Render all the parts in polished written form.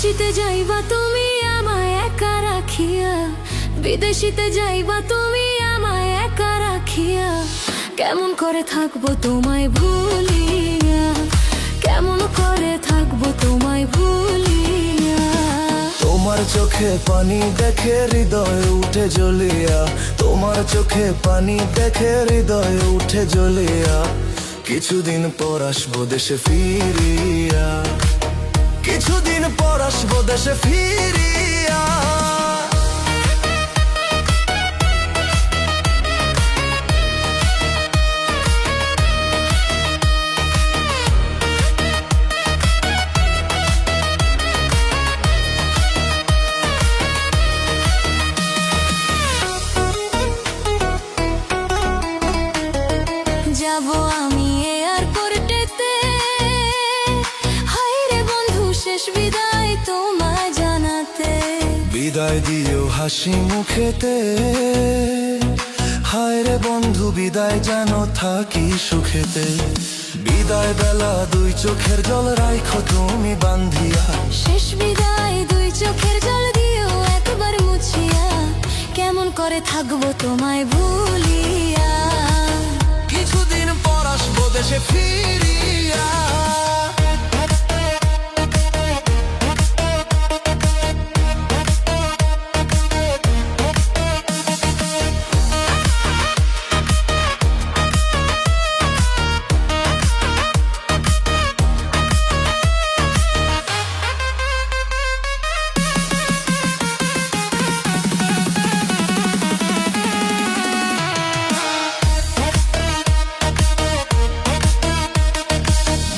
বিদেশিতে যাইবা তুমি আমায় একা রাখিয়া, বিদেশিতে যাইবা তুমি আমায় একা রাখিয়া, কেমন করে থাকবো তোমায় ভুলিয়া, কেমন করে থাকবো তোমায় ভুলিয়া। তোমার চোখে পানি দেখে হৃদয় উঠে জ্বলিয়া, তোমার চোখে পানি দেখে হৃদয় উঠে জ্বলিয়া, কিছুদিন পর আসবো দেশে ফিরিয়া, কিছুদিন পর আসবো দেশে ফিরিয়া। যাবো আমি এয়ারপোর্টেতে, হায় রে বন্ধু শেষ বিদায় তোমায় জানাতে। বিদায় দিও হাসি মুখেতে, হায় রে বন্ধু বিদায় যেন থাকি সুখেতে। বিদায় বেলা দুই চোখের জল রাখো তুমি বান্ধিয়া, শেষ বিদায় দুই চোখের জল দিও একবার মুছিয়া, কেমন করে থাকবো তোমায় ভুলিয়া, কিছুদিন পর আসবো দেশে ফিরিয়া।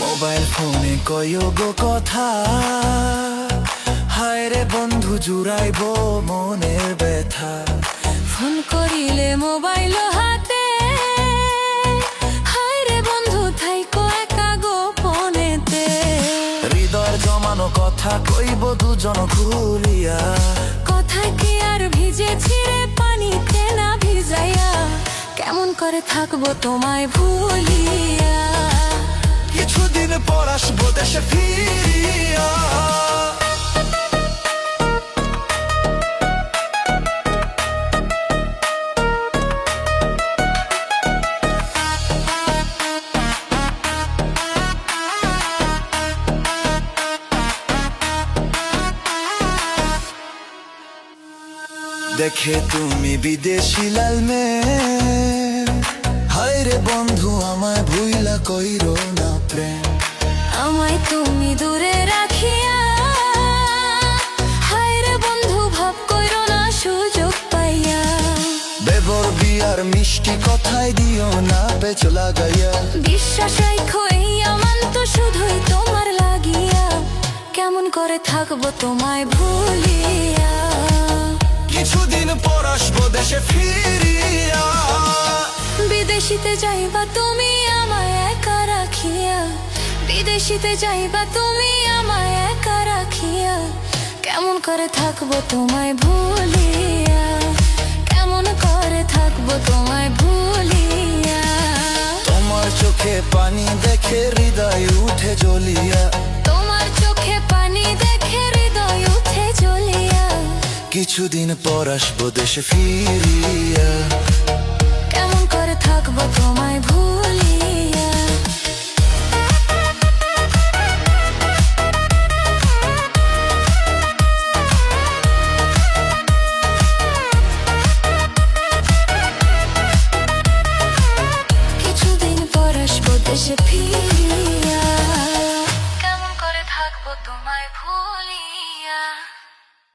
মোবাইল ফোনে কয়ো গো কথা, হায় রে বন্ধু জুড়াইব মনের ব্যথা। ফোন করিলে মোবাইল হাতে, হায় রে বন্ধু থাইকো একা গোপনেতে। হৃদয় জমানো কথা কইব দুজন খুলিয়া, কথা কি আর ভিজেছি রে পানিতে না ভিজাইয়া, কেমন করে থাকবো তোমায় ভুলিয়া, কিছুদিন পর আসবো দেশে ফিরিয়া। দেখে তুমি বিদেশি লাল মেয়ে, হায় রে বন্ধু আমায় ভুইলা কইরো না প্রেম। আমায় তুমি দূরে রাখিয়া, হায় রে বন্ধু ভাব কইরো না সুযোগ পাইয়া। বেবর বিয়ার মিষ্টি কথাই দিও না পেছ লাগাইয়া, বিশ্বাস রাখো এই আমান তো শুধুই তোমার লাগিয়া, কেমন করে থাকবো তোমায় ভুলিয়া, কিছুদিন পর আসবো দেশে ফিরিয়া। বিদেশিতে যাইবা তুমি আমায় একা রাখিয়া, বিদেশিতে যাইবা তুমি আমায় একা রাখিয়া, কেমন করে থাকবো তোমায় ভুলিয়া, কেমন করে থাকবো তোমায় ভুলিয়া। তোমার চোখে পানি দেখে হৃদয় উঠে জ্বলিয়া, তোমার চোখে পানি দেখে হৃদয় উঠে জ্বলিয়া, কিছুদিন পর আসবো দেশে ফিরিয়া।